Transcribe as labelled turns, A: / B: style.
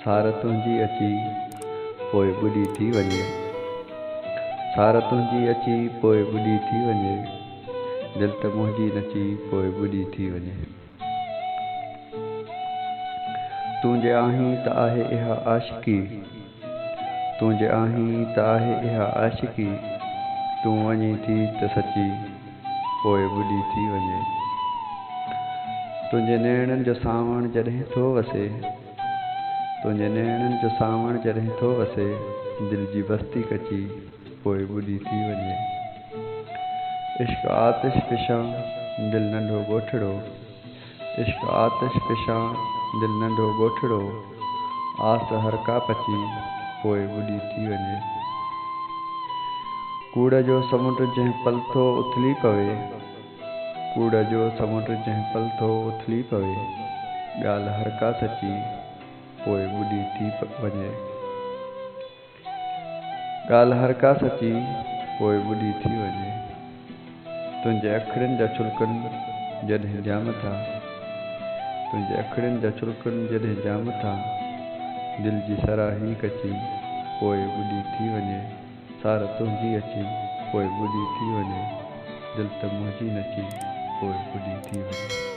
A: सार तुंहिंजी अची पोइ ॿुॾी थी वञे। सार तुंहिंजी अची पोइ ॿुॾी थी वञे, दिलि त मुंहिंजी नची पोइ ॿुॾी थी वञे। तूं जे आहीं त आहे इहा आशिकी, तूं जे आहीं त आहे इहा आशिकी, तूं वञी थी त सची पोइ ॿुॾी थी वञे। तुंहिंजे नेणनि जो सावण जॾहिं थो वसे, तुंहिंजे नेणनि जो सावण जॾहिं थो वसे, दिलि जी बस्ती कची पोइ ॿुॾी थी वञे। इश्क आतिश फिशां दिलि नंढो ॻोठड़ो, इश्क आतिश फिशां दिलि नंढो ॻोठड़ो, आस हर का पची पोइ ॿुॾी थी वञे। कूड़ जो समुंड जंहिं पल थो उथली पवे, कूड़ जो समुंड जंहिं पल थो उथली पवे, ॻाल्हि हर का सची पोइ ॿुॾी थी वञे। ॻाल्हि हर का सची पोइ ॿुॾी थी वञे। तुंहिंजे अखियुनि जा छुलकनि जॾहिं जाम था, तुंहिंजे अखियुनि जा छुलकनि जॾहिं जाम था, दिलि जी सराही कची पोइ ॿुॾी थी वञे। सार तुंहिंजी अची पोइ ॿुॾी थी वञे, दिलि त मुंहिंजी नची पोइ ॿुॾी थी वञे।